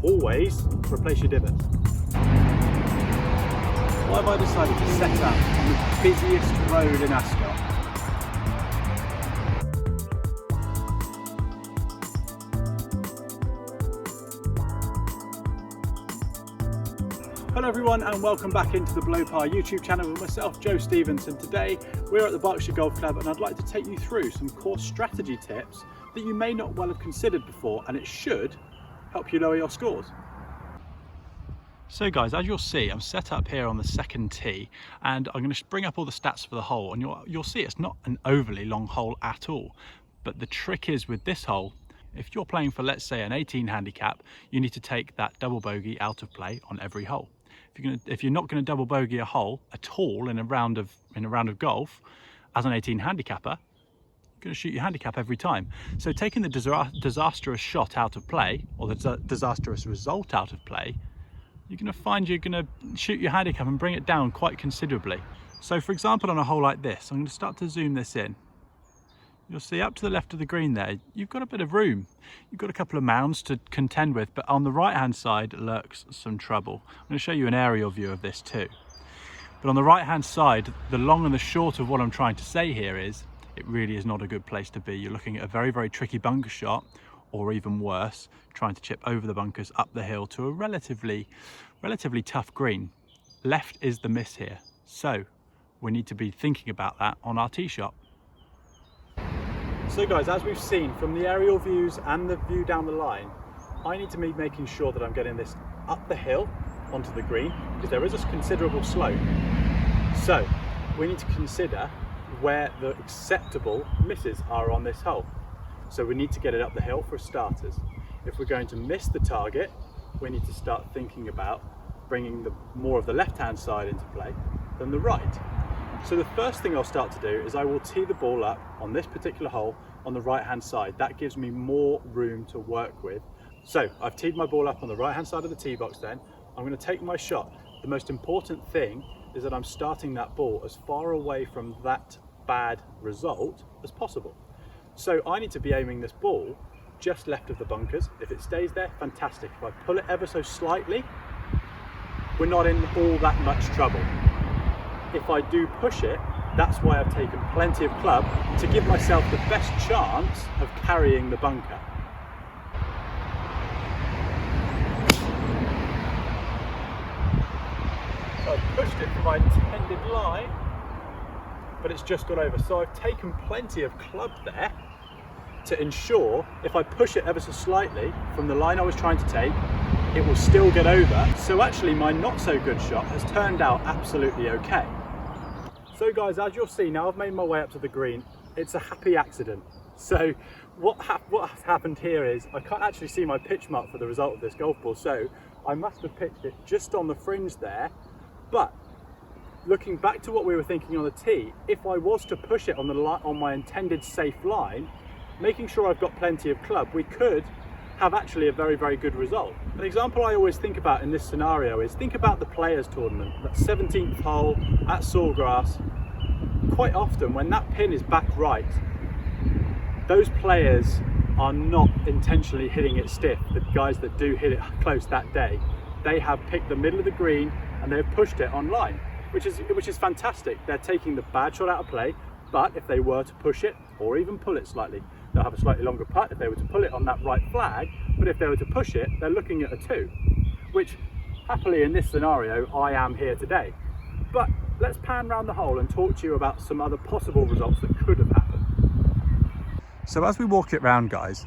always replace your divots. Why have I decided to set up on the busiest road in Ascot? Hello everyone and welcome back into the Blow Par YouTube channel with myself, Joe Stevenson. Today we're at the Berkshire Golf Club and I'd like to take you through some course strategy tips that you may not well have considered before, and it should help you lower your scores. So guys, as you'll see, I'm set up here on the second tee and I'm going to bring up all the stats for the hole, and you'll see it's not an overly long hole at all. But the trick is with this hole, if you're playing for, let's say, an 18 handicap, you need to take that double bogey out of play on every hole. If you're not going to double bogey a hole at all in a round of golf, as an 18 handicapper, you're going to shoot your handicap every time. So taking the disastrous shot out of play, or the disastrous result out of play, you're going to find you're going to shoot your handicap and bring it down quite considerably. So for example, on a hole like this, I'm going to start to zoom this in. You'll see up to the left of the green there, you've got a bit of room. You've got a couple of mounds to contend with, but on the right hand side lurks some trouble. I'm going to show you an aerial view of this too. But on the right hand side, the long and the short of what I'm trying to say here is, it really is not a good place to be. You're looking at a very, very tricky bunker shot, or even worse, trying to chip over the bunkers up the hill to a relatively tough green. Left is the miss here. So we need to be thinking about that on our tee shot. So guys, as we've seen from the aerial views and the view down the line, I need to be making sure that I'm getting this up the hill onto the green, because there is a considerable slope. So we need to consider where the acceptable misses are on this hole. So we need to get it up the hill for starters. If we're going to miss the target, we need to start thinking about bringing more of the left-hand side into play than the right. So the first thing I'll start to do is I will tee the ball up on this particular hole on the right-hand side. That gives me more room to work with. So I've teed my ball up on the right-hand side of the tee box then. I'm going to take my shot. The most important thing is that I'm starting that ball as far away from that bad result as possible. So I need to be aiming this ball just left of the bunkers. If it stays there, fantastic. If I pull it ever so slightly, we're not in all that much trouble. If I do push it, that's why I've taken plenty of club to give myself the best chance of carrying the bunker. So I've pushed it for my intended line, but it's just got over. So I've taken plenty of club there to ensure if I push it ever so slightly from the line I was trying to take, it will still get over. So actually my not so good shot has turned out absolutely okay. So guys, as you'll see, now I've made my way up to the green. It's a happy accident. So what has happened here is I can't actually see my pitch mark for the result of this golf ball. So I must have pitched it just on the fringe there. But looking back to what we were thinking on the tee, if I was to push it on my intended safe line, making sure I've got plenty of club, we could have actually a very, very good result. An example I always think about in this scenario is think about the Players Tournament, that 17th hole at Sawgrass. Quite often when that pin is back right, those players are not intentionally hitting it stiff. The guys that do hit it close that day, they have picked the middle of the green and they've pushed it on line, which is fantastic. They're taking the bad shot out of play, but if they were to push it or even pull it slightly, they'll have a slightly longer putt if they were to pull it on that right flag, but if they were to push it, they're looking at a 2, which happily in this scenario, I am here today. But let's pan around the hole and talk to you about some other possible results that could have happened. So as we walk it round, guys,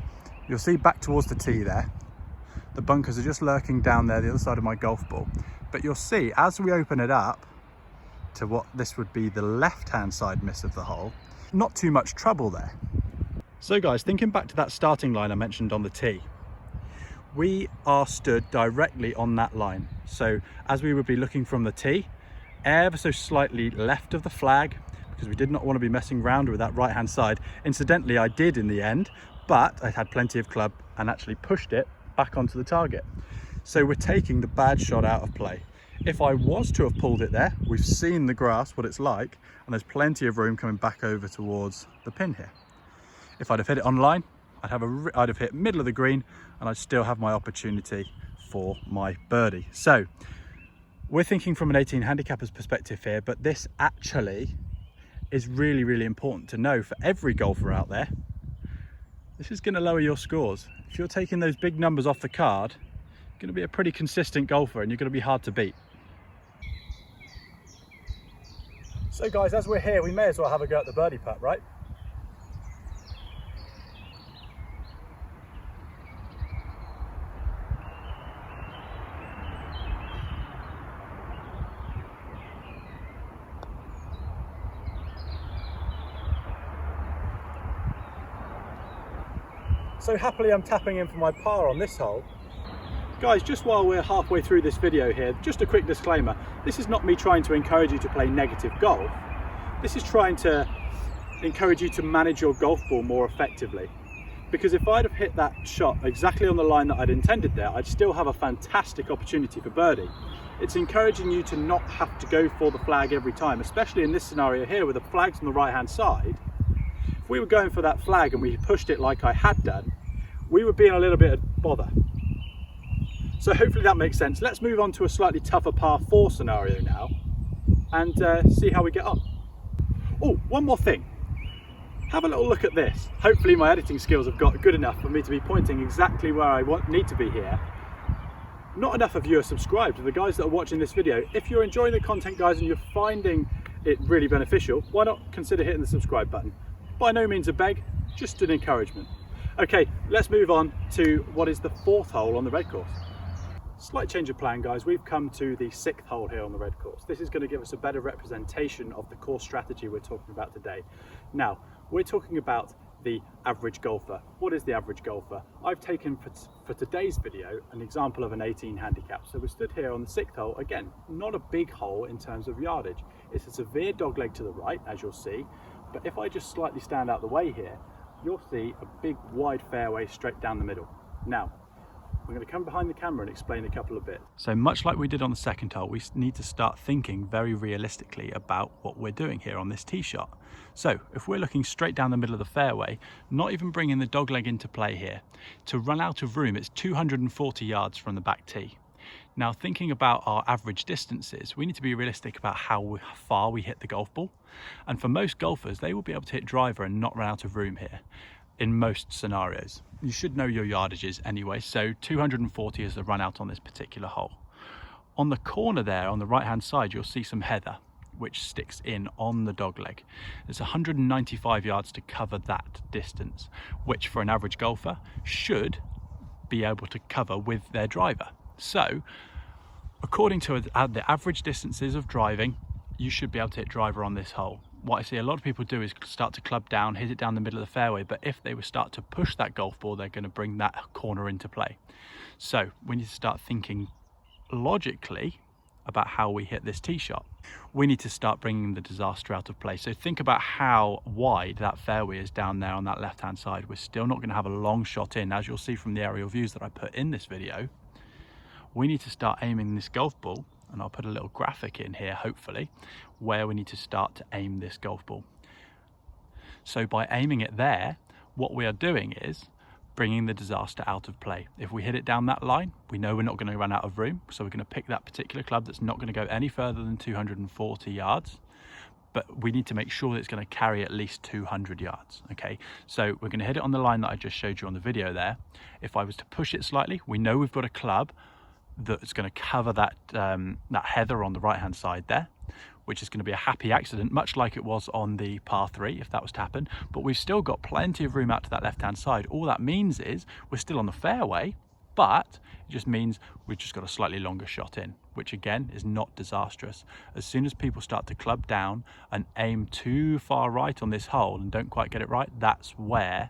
you'll see back towards the tee there, the bunkers are just lurking down there, the other side of my golf ball. But you'll see as we open it up to what this would be the left-hand side miss of the hole, not too much trouble there. So guys, thinking back to that starting line I mentioned on the tee, we are stood directly on that line. So as we would be looking from the tee, ever so slightly left of the flag, because we did not want to be messing around with that right hand side. Incidentally, I did in the end, but I had plenty of club and actually pushed it back onto the target. So we're taking the bad shot out of play. If I was to have pulled it there, we've seen the grass, what it's like, and there's plenty of room coming back over towards the pin here. If I'd have hit it on line, I'd have hit middle of the green and I'd still have my opportunity for my birdie. So we're thinking from an 18 handicapper's perspective here, but this actually is really, really important to know for every golfer out there. This is going to lower your scores. If you're taking those big numbers off the card, you're going to be a pretty consistent golfer and you're going to be hard to beat. So guys, as we're here, we may as well have a go at the birdie putt, right? So happily I'm tapping in for my par on this hole. Guys, just while we're halfway through this video here, just a quick disclaimer. This is not me trying to encourage you to play negative golf. This is trying to encourage you to manage your golf ball more effectively. Because if I'd have hit that shot exactly on the line that I'd intended there, I'd still have a fantastic opportunity for birdie. It's encouraging you to not have to go for the flag every time, especially in this scenario here where the flag's on the right hand side. If we were going for that flag and we pushed it like I had done, we would be in a little bit of bother. So hopefully that makes sense. Let's move on to a slightly tougher par 4 scenario now and see how we get on. Oh, one more thing. Have a little look at this. Hopefully my editing skills have got good enough for me to be pointing exactly where I need to be here. Not enough of you are subscribed to the guys that are watching this video. If you're enjoying the content, guys, and you're finding it really beneficial, why not consider hitting the subscribe button? By no means a beg, just an encouragement. Okay, let's move on to what is the 4th hole on the red course. Slight change of plan, guys. We've come to the 6th hole here on the red course. This is going to give us a better representation of the course strategy we're talking about today. Now, we're talking about the average golfer. What is the average golfer? I've taken for today's video an example of an 18 handicap. So we're stood here on the 6th hole. Again, not a big hole in terms of yardage. It's a severe dogleg to the right, as you'll see. But if I just slightly stand out the way here, you'll see a big wide fairway straight down the middle. Now, I'm going to come behind the camera and explain a couple of bits. So much like we did on the 2nd hole, we need to start thinking very realistically about what we're doing here on this tee shot. So if we're looking straight down the middle of the fairway, not even bringing the dogleg into play here, to run out of room, it's 240 yards from the back tee. Now, thinking about our average distances, we need to be realistic about how far we hit the golf ball. And for most golfers, they will be able to hit driver and not run out of room here in most scenarios. You should know your yardages anyway, so 240 is the run out on this particular hole. On the corner there, on the right hand side, you'll see some heather, which sticks in on the dogleg. There's 195 yards to cover that distance, which for an average golfer should be able to cover with their driver. So, according to the average distances of driving, you should be able to hit driver on this hole. What I see a lot of people do is start to club down, hit it down the middle of the fairway, but if they would start to push that golf ball, they're going to bring that corner into play. So we need to start thinking logically about how we hit this tee shot. We need to start bringing the disaster out of play. So think about how wide that fairway is down there on that left hand side. We're still not going to have a long shot in, as you'll see from the aerial views that I put in this video. We need to start aiming this golf ball, and I'll put a little graphic in here hopefully where we need to start to aim this golf ball. So by aiming it there, what we are doing is bringing the disaster out of play. If we hit it down that line, we know we're not going to run out of room, so we're going to pick that particular club that's not going to go any further than 240 yards, but we need to make sure that it's going to carry at least 200 yards. Okay, so we're going to hit it on the line that I just showed you on the video there. If I was to push it slightly, we know we've got a club that's going to cover that that heather on the right hand side there, which is going to be a happy accident, much like it was on the par 3 if that was to happen. But we've still got plenty of room out to that left hand side. All that means is we're still on the fairway, but it just means we've just got a slightly longer shot in, which again is not disastrous. As soon as people start to club down and aim too far right on this hole and don't quite get it right, that's where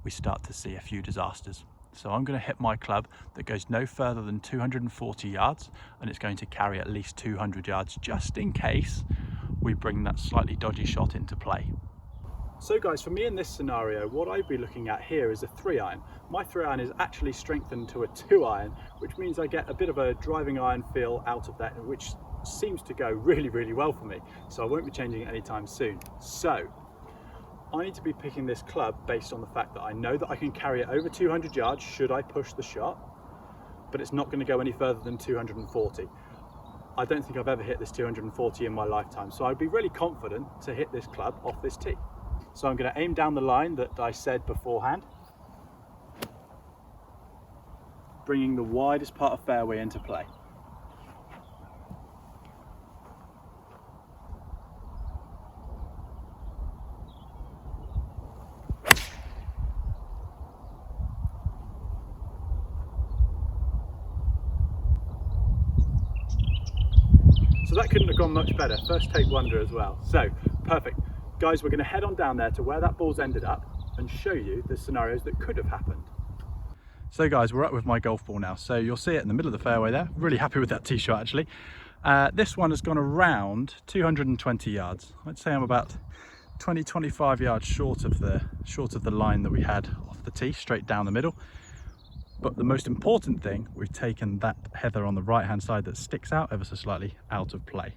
we start to see a few disasters. So I'm going to hit my club that goes no further than 240 yards, and it's going to carry at least 200 yards just in case we bring that slightly dodgy shot into play. So guys, for me in this scenario, what I'd be looking at here is a 3-iron. My 3-iron is actually strengthened to a 2-iron, which means I get a bit of a driving iron feel out of that, which seems to go really, really well for me. So I won't be changing it anytime soon. So I need to be picking this club based on the fact that I know that I can carry it over 200 yards should I push the shot. but it's not going to go any further than 240. I don't think I've ever hit this 240 in my lifetime, so I'd be really confident to hit this club off this tee. So I'm going to aim down the line that I said beforehand, bringing the widest part of fairway into play. So that couldn't have gone much better. First take wonder as well. So perfect. Guys, we're going to head on down there to where that ball's ended up and show you the scenarios that could have happened. So guys, we're up with my golf ball now. So you'll see it in the middle of the fairway there. Really happy with that tee shot actually. This one has gone around 220 yards. I'd say I'm about 20-25 yards short of the line that we had off the tee, straight down the middle. But the most important thing, we've taken that heather on the right hand side that sticks out ever so slightly out of play.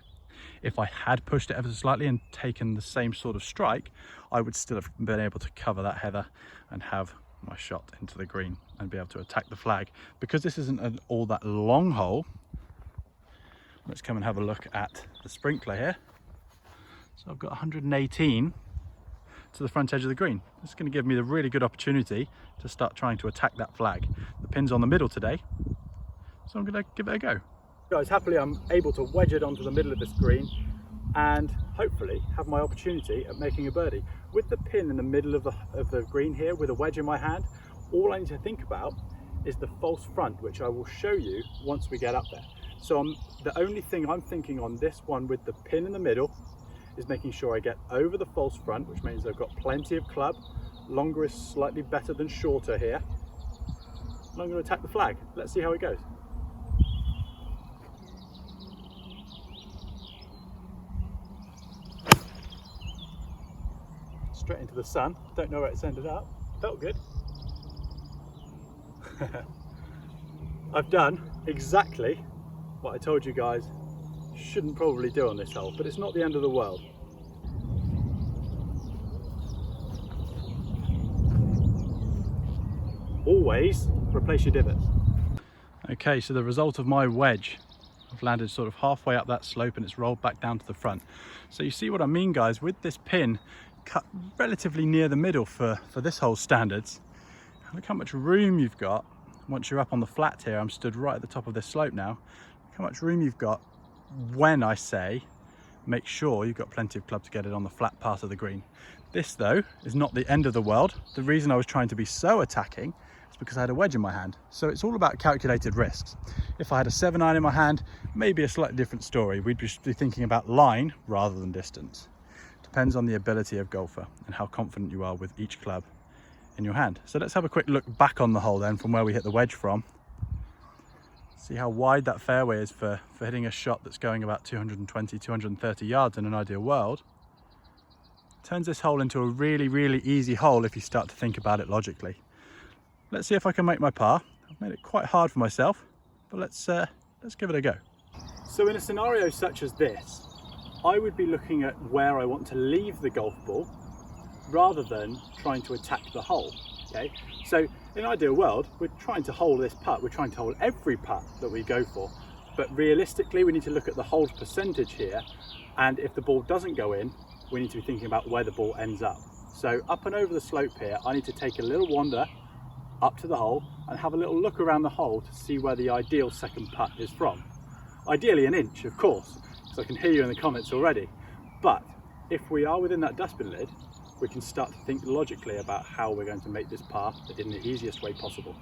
If I had pushed it ever so slightly and taken the same sort of strike, I would still have been able to cover that heather and have my shot into the green and be able to attack the flag. Because this isn't all that long hole, let's come and have a look at the sprinkler here. So I've got 118 to the front edge of the green. This is going to give me the really good opportunity to start trying to attack that flag. The pin's on the middle today, so I'm going to give it a go. Guys, happily I'm able to wedge it onto the middle of this green and hopefully have my opportunity at making a birdie. With the pin in the middle of the green here with a wedge in my hand, all I need to think about is the false front, which I will show you once we get up there. So the only thing I'm thinking on this one with the pin in the middle is making sure I get over the false front, which means I've got plenty of club. Longer is slightly better than shorter here. And I'm going to attack the flag. Let's see how it goes. Straight into the sun. Don't know where it's ended up. Felt good. I've done exactly what I told you guys shouldn't probably do on this hole, but it's not the end of the world. Always replace your divots. Okay, so the result of my wedge, I've landed sort of halfway up that slope and it's rolled back down to the front. So you see what I mean, guys, with this pin cut relatively near the middle for this hole standards. Look how much room you've got once you're up on the flat here. I'm stood right at the top of this slope now. Look how much room you've got when I say make sure you've got plenty of club to get it on the flat part of the green. This though is not the end of the world. The reason I was trying to be so attacking is because I had a wedge in my hand. So it's all about calculated risks. If I had a 7-iron in my hand, maybe a slightly different story. We'd just be thinking about line rather than distance. Depends on the ability of golfer and how confident you are with each club in your hand. So let's have a quick look back on the hole then from where we hit the wedge from. See how wide that fairway is for hitting a shot that's going about 220, 230 yards in an ideal world. Turns this hole into a really, really easy hole if you start to think about it logically. Let's see if I can make my par. I've made it quite hard for myself, but let's give it a go. So in a scenario such as this, I would be looking at where I want to leave the golf ball rather than trying to attack the hole. Okay, so in an ideal world, we're trying to hole this putt, we're trying to hole every putt that we go for, but realistically we need to look at the hold percentage here, and if the ball doesn't go in, we need to be thinking about where the ball ends up. So up and over the slope here, I need to take a little wander up to the hole and have a little look around the hole to see where the ideal second putt is from. Ideally an inch, of course, because I can hear you in the comments already, but if we are within that dustbin lid, we can start to think logically about how we're going to make this par in the easiest way possible.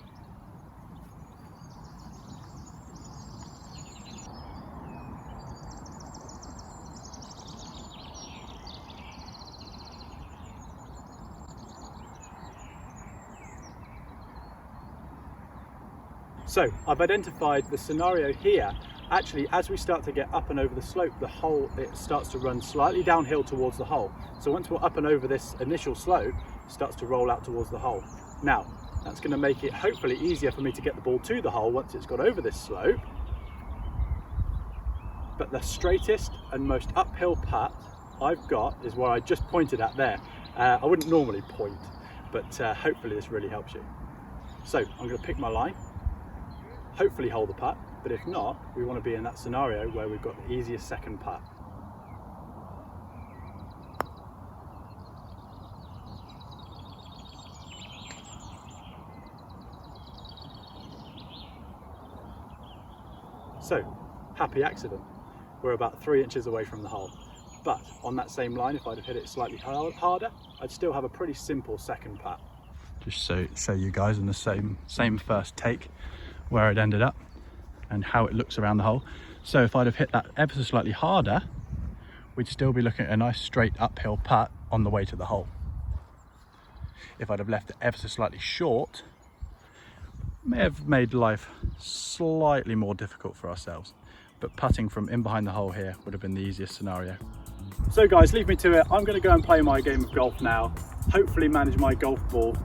So I've identified the scenario here. Actually, as we start to get up and over the slope, the hole, it starts to run slightly downhill towards the hole. So once we're up and over this initial slope, it starts to roll out towards the hole. Now, that's going to make it hopefully easier for me to get the ball to the hole once it's got over this slope. But the straightest and most uphill putt I've got is what I just pointed at there. I wouldn't normally point, but hopefully this really helps you. So I'm going to pick my line. hopefully hold the putt, but if not, we want to be in that scenario where we've got the easiest second putt. So, happy accident. We're about 3 inches away from the hole. But on that same line, if I'd have hit it slightly harder, I'd still have a pretty simple second putt. Just show you guys in the same first take where it ended up and how it looks around the hole. So if I'd have hit that ever so slightly harder, we'd still be looking at a nice straight uphill putt on the way to the hole. If I'd have left it ever so slightly short, may have made life slightly more difficult for ourselves, but putting from in behind the hole here would have been the easiest scenario. So guys, leave me to it. I'm going to go and play my game of golf now, hopefully manage my golf ball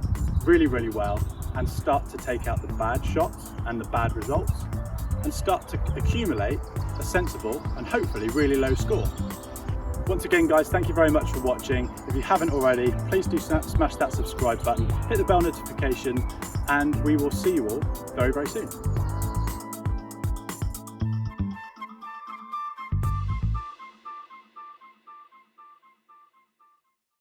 really well, and start to take out the bad shots and the bad results, and start to accumulate a sensible and hopefully really low score. Once again guys, thank you very much for watching. If you haven't already, please do smash that subscribe button, hit the bell notification, and we will see you all very soon.